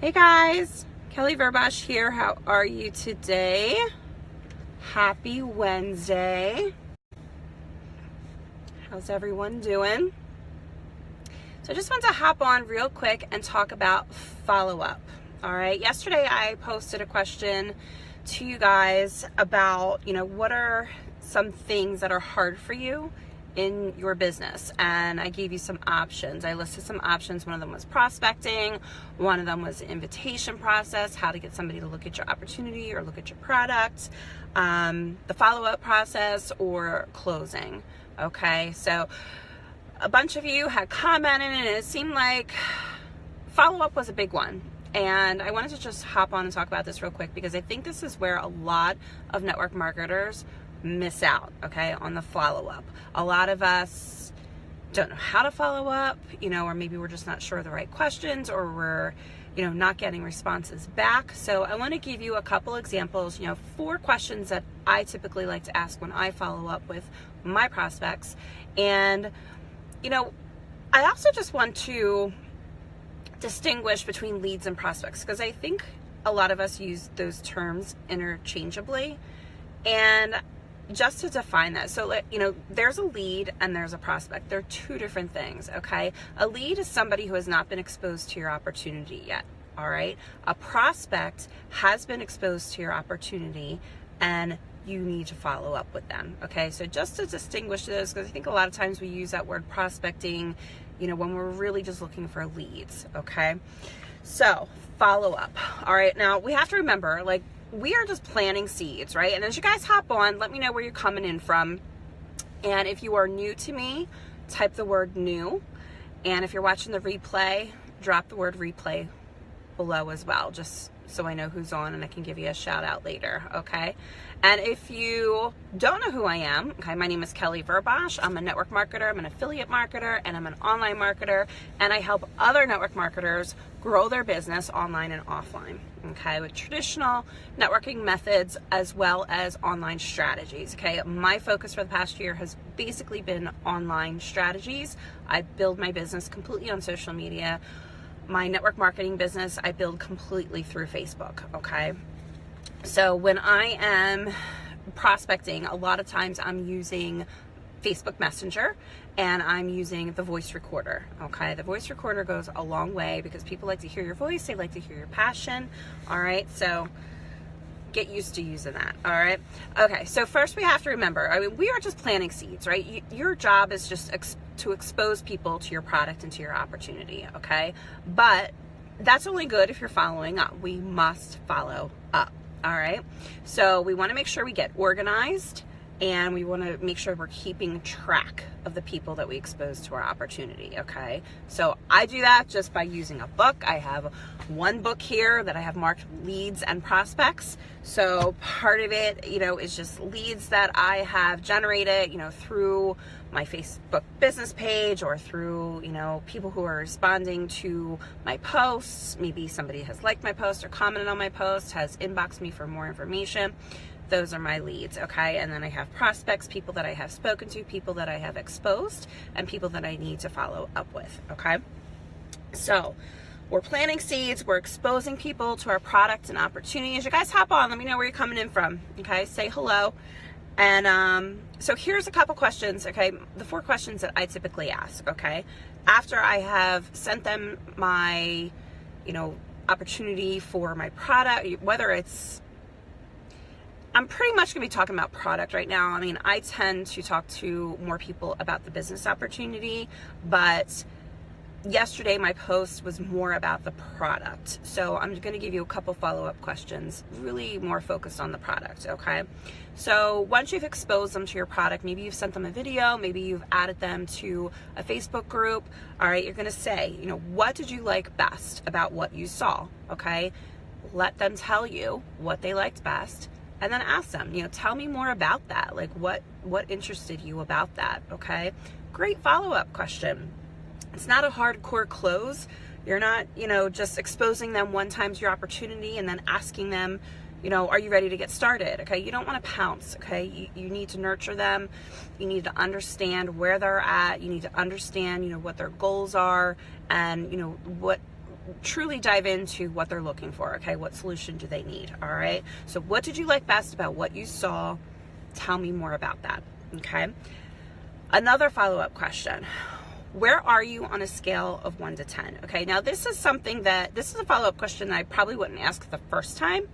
Hey guys, Kelly Verbosh here. How are you today? Happy Wednesday. How's everyone doing? So I just want to hop on real quick and talk about follow-up. All right, yesterday I posted a question to you guys about, what are some things that are hard for you in your business, and I gave you some options. I listed some options. One of them was prospecting, one of them was the invitation process, how to get somebody to look at your opportunity or look at your product, the follow-up process, or closing. Okay, so a bunch of you had commented and it seemed like follow-up was a big one. And I wanted to just hop on and talk about this real quick because I think this is where a lot of network marketers miss out, okay, on the follow-up. A lot of us don't know how to follow up, or maybe we're just not sure of the right questions, or we're, not getting responses back. So I want to give you a couple examples, 4 questions that I typically like to ask when I follow up with my prospects. And, I also just want to distinguish between leads and prospects because I think a lot of us use those terms interchangeably. And just to define that, so there's a lead and there's a prospect. They're 2 different things, okay? A lead is somebody who has not been exposed to your opportunity yet, all right? A prospect has been exposed to your opportunity and you need to follow up with them, okay? So just to distinguish those, because I think a lot of times we use that word prospecting, when we're really just looking for leads, okay? So follow up, all right? Now we have to remember, we are just planting seeds, right? And as you guys hop on, let me know where you're coming in from. And if you are new to me, type the word new. And if you're watching the replay, drop the word replay below as well, just so I know who's on and I can give you a shout out later, okay? And if you don't know who I am, okay, my name is Kelly Verbosh. I'm a network marketer, I'm an affiliate marketer, and I'm an online marketer, and I help other network marketers grow their business online and offline, okay, with traditional networking methods as well as online strategies, okay? My focus for the past year has basically been online strategies. I build my business completely on social media. My network marketing business, I build completely through Facebook, okay? So when I am prospecting, a lot of times I'm using Facebook Messenger and I'm using the voice recorder, okay? The voice recorder goes a long way because people like to hear your voice, they like to hear your passion, all right? So get used to using that, all right? Okay, so first we have to remember, we are just planting seeds, right? Your job is just to expose people to your product and to your opportunity, okay? But that's only good if you're following up. We must follow up, all right? So we want to make sure we get organized and we want to make sure we're keeping track of the people that we expose to our opportunity, okay? So I do that just by using a book. I have one book here that I have marked leads and prospects. So part of it, is just leads that I have generated, through my Facebook business page or through, people who are responding to my posts. Maybe somebody has liked my post or commented on my post, has inboxed me for more information. Those are my leads, okay? And then I have prospects, people that I have spoken to, people that I have exposed, and people that I need to follow up with, okay? So we're planting seeds, we're exposing people to our product and opportunities. You guys hop on, let me know where you're coming in from, okay? Say hello. And so here's a couple questions, okay? The 4 questions that I typically ask, okay? After I have sent them my, opportunity for my product, whether it's, I'm pretty much going to be talking about product right now. I tend to talk to more people about the business opportunity, but yesterday my post was more about the product. So I'm going to give you a couple follow-up questions, really more focused on the product, okay? So once you've exposed them to your product, maybe you've sent them a video, maybe you've added them to a Facebook group, all right, you're going to say, what did you like best about what you saw, okay? Let them tell you what they liked best. And then ask them, tell me more about that. What interested you about that, okay? Great follow-up question. It's not a hardcore close. You're not, just exposing them one time to your opportunity and then asking them, are you ready to get started, okay? You don't want to pounce, okay? You need to nurture them. You need to understand where they're at. You need to understand, what their goals are and, truly dive into what they're looking for. Okay, what solution do they need? All right, so what did you like best about what you saw? Tell me more about that. Okay, another follow-up question: where are you on a scale of 1 to 10? Okay, now this is a follow-up question that I probably wouldn't ask the first time,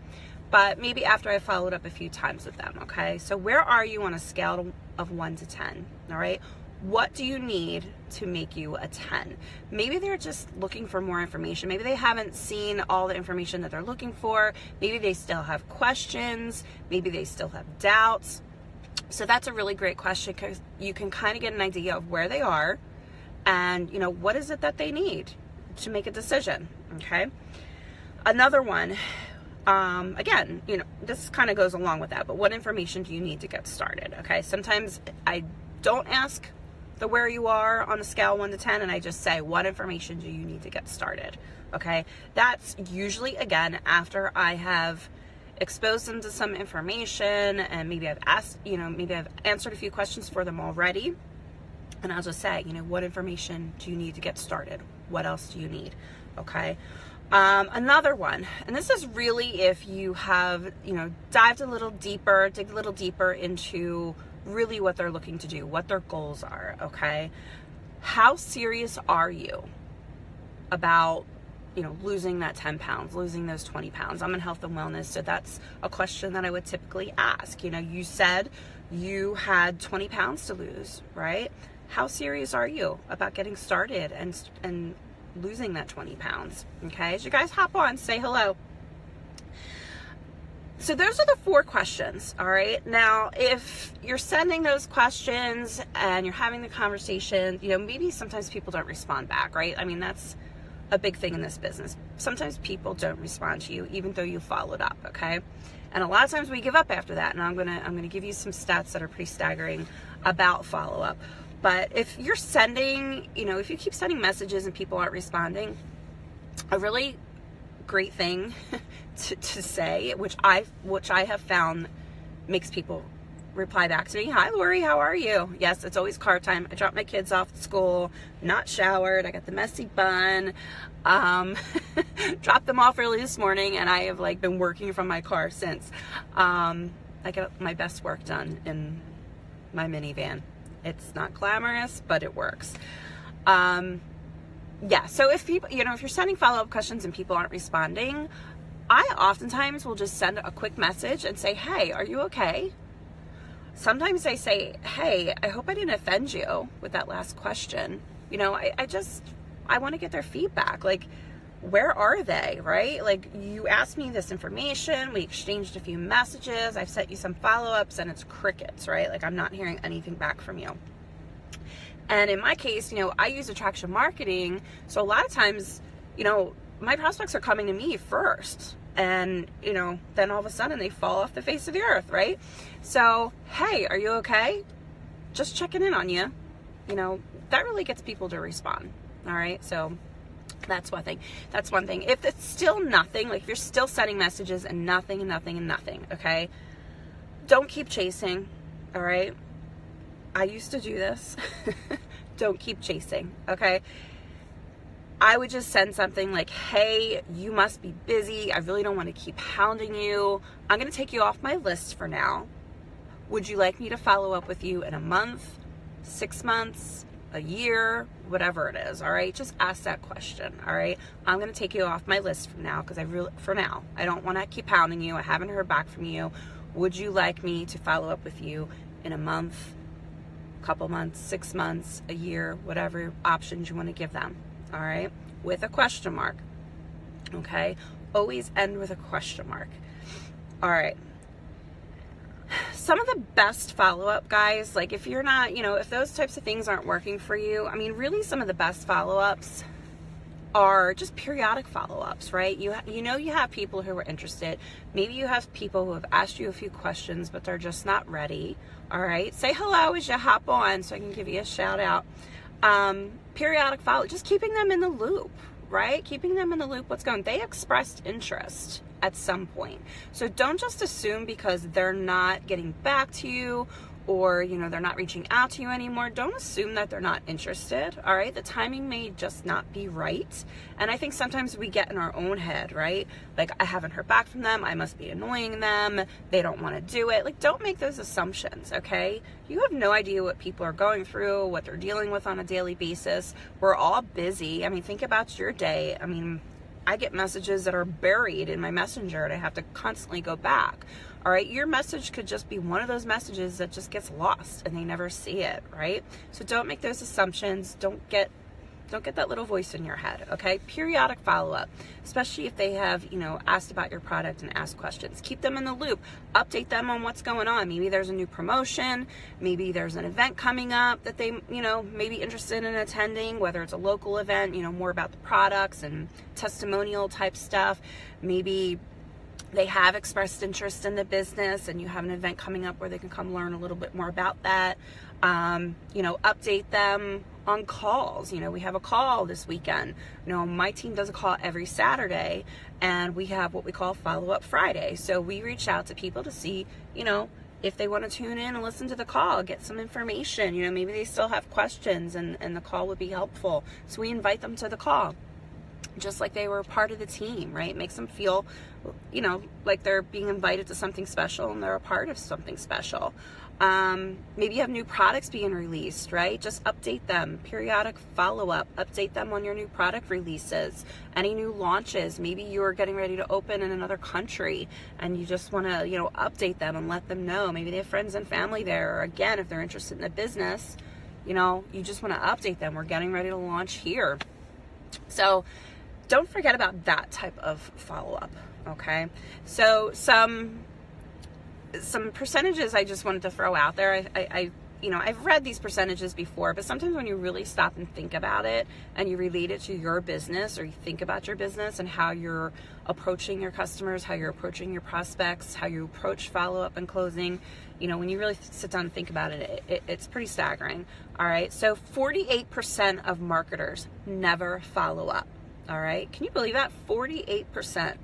but maybe after I followed up a few times with them. Okay, so where are you on a scale of 1 to 10? All right, what do you need to make you a 10? Maybe they're just looking for more information. Maybe they haven't seen all the information that they're looking for. Maybe they still have questions. Maybe they still have doubts. So that's a really great question, because you can kind of get an idea of where they are and, you know, what is it that they need to make a decision. Okay. Another one, again, you know, this kind of goes along with that, but what information do you need to get started? Okay. Sometimes I don't ask the where you are on a scale 1 to 10, and I just say, what information do you need to get started? Okay. That's usually, again, after I have exposed them to some information, and maybe I've asked, you know, maybe I've answered a few questions for them already. And I'll just say, you know, what information do you need to get started? What else do you need? Okay. Another one, and this is really if you have, you know, dig a little deeper into really what they're looking to do, what their goals are. Okay. How serious are you about, you know, losing that 10 pounds, losing those 20 pounds? I'm in health and wellness, so that's a question that I would typically ask. You know, you said you had 20 pounds to lose, right? How serious are you about getting started and losing that 20 pounds? Okay, as you guys hop on, say hello. So those are the 4 questions, all right? Now, if you're sending those questions and you're having the conversation, you know, maybe sometimes people don't respond back, right? I mean, that's a big thing in this business. Sometimes people don't respond to you even though you followed up, okay? And a lot of times we give up after that, and I'm gonna give you some stats that are pretty staggering about follow-up. But if you're sending, you know, if you keep sending messages and people aren't responding, a really great thing to say, which I have found makes people reply back to me: hi Lori, how are you? Yes, it's always car time. I dropped my kids off at school, not showered, I got the messy bun, dropped them off early this morning, and I have like been working from my car since. I got my best work done in my minivan. It's not glamorous, but it works. Yeah, so if people, you know, if you're sending follow-up questions and people aren't responding, I oftentimes will just send a quick message and say, hey, are you okay? Sometimes I say, hey, I hope I didn't offend you with that last question. You know, I want to get their feedback. Like, where are they, right? Like, you asked me this information, we exchanged a few messages, I've sent you some follow-ups, and it's crickets, right? Like, I'm not hearing anything back from you. And in my case, you know, I use attraction marketing, so a lot of times, you know, my prospects are coming to me first, and, you know, then all of a sudden they fall off the face of the earth, right? So, hey, are you okay? Just checking in on you. You know, that really gets people to respond, all right? So that's one thing. That's one thing. If it's still nothing, like if you're still sending messages and nothing and nothing and nothing, okay, don't keep chasing, all right? I used to do this. Don't keep chasing, okay? I would just send something like, hey, you must be busy. I really don't want to keep hounding you. I'm going to take you off my list for now. Would you like me to follow up with you in a month, 6 months, a year, whatever it is, all right? Just ask that question, all right? I'm going to take you off my list from now because I don't want to keep hounding you. I haven't heard back from you. Would you like me to follow up with you in a month, couple months, 6 months, a year, whatever options you want to give them, all right? With a question mark, okay? Always end with a question mark. All right. Some of the best follow-up, guys, like if you're not, you know, if those types of things aren't working for you, I mean, really some of the best follow-ups are just periodic follow-ups, right? You know you have people who are interested. Maybe you have people who have asked you a few questions, but they're just not ready, all right? Say hello as you hop on so I can give you a shout out. Periodic follow, just keeping them in the loop, right? Keeping them in the loop, what's going on. They expressed interest at some point. So don't just assume because they're not getting back to you or, you know, they're not reaching out to you anymore, don't assume that they're not interested, all right? The timing may just not be right. And I think sometimes we get in our own head, right? Like, I haven't heard back from them. I must be annoying them. They don't want to do it. Like, don't make those assumptions, okay? You have no idea what people are going through, what they're dealing with on a daily basis. We're all busy. I mean, think about your day. I mean, I get messages that are buried in my messenger and I have to constantly go back. All right, your message could just be one of those messages that just gets lost and they never see it, right? So don't make those assumptions. Don't get that little voice in your head, okay? Periodic follow-up, especially if they have, you know, asked about your product and asked questions. Keep them in the loop. Update them on what's going on. Maybe there's a new promotion. Maybe there's an event coming up that they, you know, may be interested in attending, whether it's a local event, you know, more about the products and testimonial type stuff. Maybe they have expressed interest in the business and you have an event coming up where they can come learn a little bit more about that. You know, update them on calls. You know, we have a call this weekend. You know, my team does a call every Saturday and we have what we call Follow-Up Friday. So we reach out to people to see, you know, if they want to tune in and listen to the call, get some information. You know, maybe they still have questions and the call would be helpful. So we invite them to the call, just like they were part of the team, right? Makes them feel, you know, like they're being invited to something special and they're a part of something special. Maybe you have new products being released, right? Just update them. Periodic follow-up. Update them on your new product releases. Any new launches. Maybe you're getting ready to open in another country and you just want to, you know, update them and let them know. Maybe they have friends and family there. Or again, if they're interested in the business, you know, you just want to update them. We're getting ready to launch here. So don't forget about that type of follow-up, okay? So some percentages I just wanted to throw out there. You know, I've read these percentages before, but sometimes when you really stop and think about it and you relate it to your business, or you think about your business and how you're approaching your customers, how you're approaching your prospects, how you approach follow-up and closing, you know, when you really sit down and think about it, it's pretty staggering. All right, so 48% of marketers never follow up. All right, can you believe that? 48%. I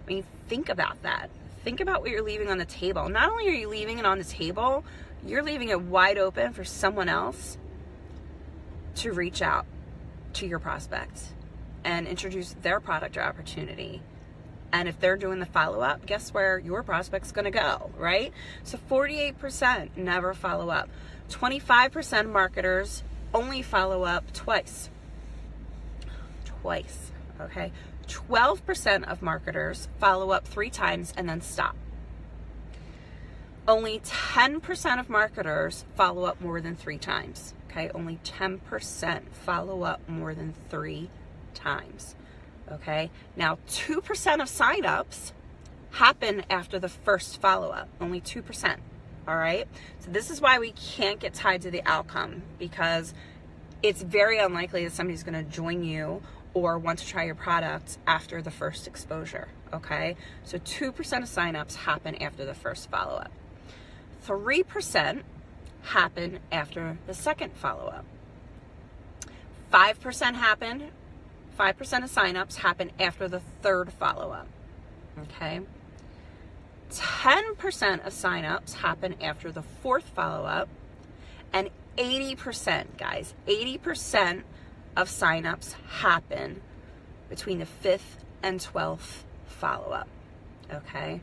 mean, think about that. Think about what you're leaving on the table. Not only are you leaving it on the table, you're leaving it wide open for someone else to reach out to your prospect and introduce their product or opportunity. And if they're doing the follow-up, guess where your prospect's going to go, right? So 48% never follow up. 25% marketers only follow up twice. Okay? 12% of marketers follow up 3 times and then stop. Only 10% of marketers follow up more than 3 times. Okay? Only 10% follow up more than 3 times. Okay? Now, 2% of signups happen after the first follow-up. Only 2%. All right? So this is why we can't get tied to the outcome, because it's very unlikely that somebody's going to join you or want to try your product after the first exposure, okay? So 2% of signups happen after the first follow-up. 3% happen after the second follow-up. 5% of signups happen after the third follow-up, okay? 10% of signups happen after the fourth follow-up, and 80%, guys, 80% of signups happen between the 5th and 12th follow-up, okay?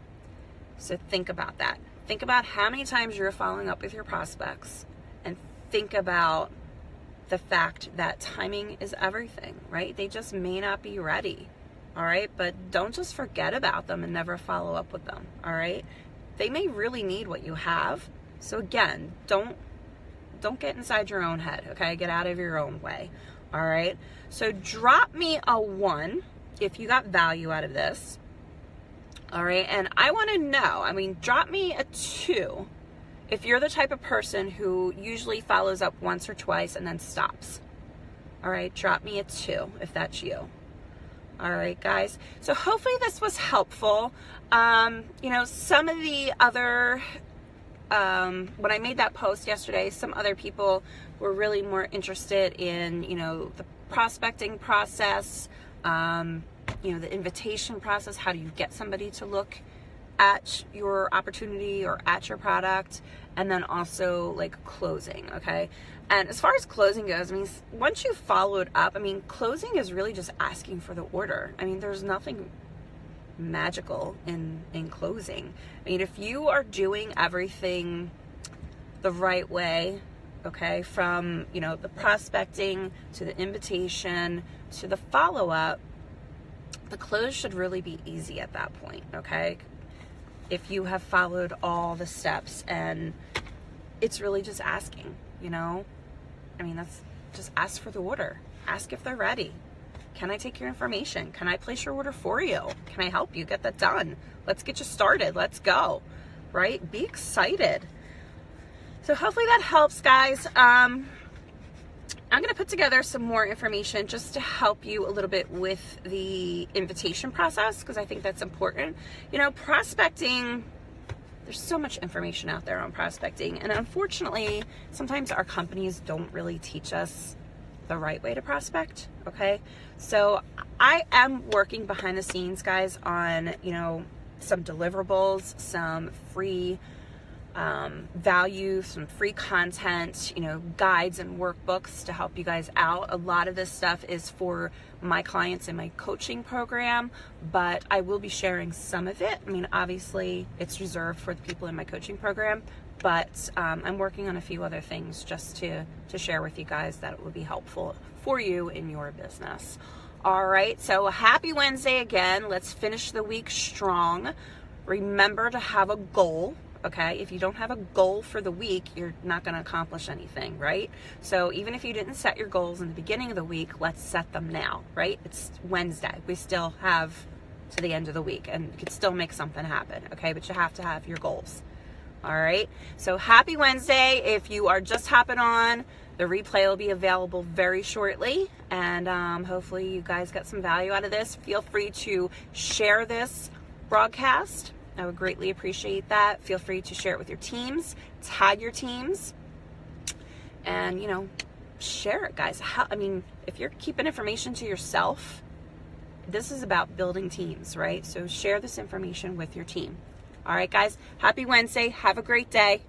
So think about that. Think about how many times you're following up with your prospects, and think about the fact that timing is everything, right? They just may not be ready, all right? But don't just forget about them and never follow up with them, all right? They may really need what you have. So again, don't get inside your own head, okay? Get out of your own way. All right, so drop me a 1 if you got value out of this. All right, and I want to know, I mean, drop me a 2 if you're the type of person who usually follows up once or twice and then stops. All right, drop me a 2 if that's you. All right, guys, so hopefully this was helpful. You know, some of the other, when I made that post yesterday, some other people were really more interested in, you know, the prospecting process, you know, the invitation process. How do you get somebody to look at your opportunity or at your product, and then also like closing, okay? And as far as closing goes, I mean, once you've followed up, I mean, closing is really just asking for the order. I mean, there's nothing magical in closing. I mean, if you are doing everything the right way, okay, from, you know, the prospecting to the invitation to the follow-up, the close should really be easy at that point, okay? If you have followed all the steps, and it's really just asking, you know? I mean, that's just ask for the order. Ask if they're ready. Can I take your information? Can I place your order for you? Can I help you get that done? Let's get you started. Let's go, right? Be excited. So hopefully that helps, guys. I'm going to put together some more information just to help you a little bit with the invitation process, because I think that's important. You know, prospecting, there's so much information out there on prospecting, and unfortunately, sometimes our companies don't really teach us the right way to prospect, okay? So I am working behind the scenes, guys, on, you know, some deliverables, some free value, some free content, you know, guides and workbooks to help you guys out. A lot of this stuff is for my clients in my coaching program, but I will be sharing some of it. I mean, obviously it's reserved for the people in my coaching program, but I'm working on a few other things just to share with you guys that will be helpful for you in your business. All right, so happy Wednesday again. Let's finish the week strong. Remember to have a goal. Okay, if you don't have a goal for the week, you're not going to accomplish anything, right? So even if you didn't set your goals in the beginning of the week, let's set them now, right? It's Wednesday. We still have to the end of the week, and you could still make something happen, okay? But you have to have your goals, all right? So happy Wednesday. If you are just hopping on, the replay will be available very shortly, and hopefully you guys got some value out of this. Feel free to share this broadcast. I would greatly appreciate that. Feel free to share it with your teams, tag your teams, and, you know, share it, guys. I mean, if you're keeping information to yourself, this is about building teams, right? So share this information with your team. All right, guys, happy Wednesday. Have a great day.